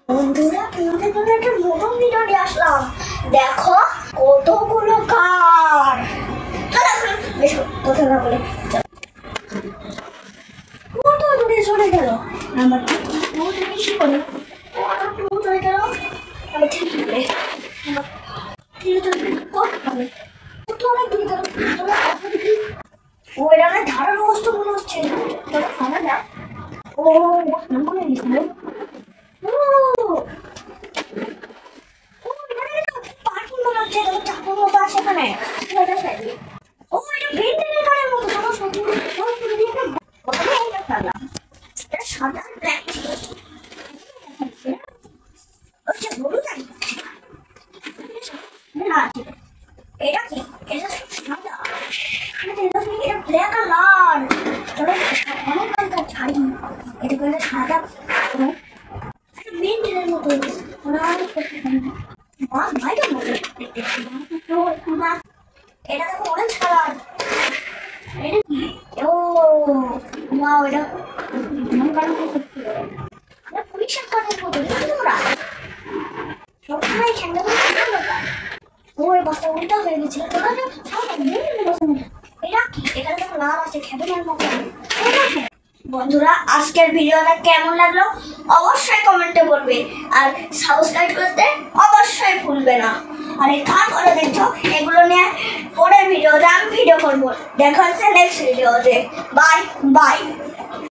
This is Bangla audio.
বন্ধুরা তোমাদের জন্য একটা নতুন ভিডিও নিয়ে আসলাম। দেখো কতগুলো কার। চলো বেশ কথা না বলে কত দূরে চলে গেল। নাম্বার 2 থেকে কি করে 2 চলে গেল। নাম্বার 3 চলে নাম্বার 3 চলে কত হবে কত অনেক দূরে গেল। চলো দেখি। ও এটা না ধারালো বস্তু মনে হচ্ছে। চলো খানা না। ও নাম্বার নিয়েছিল। এটা কি এটা সাদা এটা ব্ল্যাক আর লাল। চলো অনেক কালটা ছাড়ি এটা করে সাদা মেন্টেনের মতো মাছ ভাইটার মতো এটা দেখো অরেঞ্জ কালার। এটা কি ও ওয়াও এটা মন কালার মতো এটা পুলিশের কালার মতো দেখো তোমরা সবসময় খেলতে ওই বস্তা উল্টা হয়ে গেছিল। তোমরা যে এটা কি এখানে দেখো লাল আছে খেবেনের মতো। বন্ধুরা আজকের ভিডিওটা কেমন লাগলো অবশ্যই কমেন্টে বলবে আর সাবস্ক্রাইব করতে অবশ্যই ভুলবে না। আর এই কারগুলো দেখছো এগুলো নিয়ে পরের ভিডিওতে আমি ভিডিও করবো। দেখা হচ্ছে নেক্সট ভিডিওতে। Bye bye.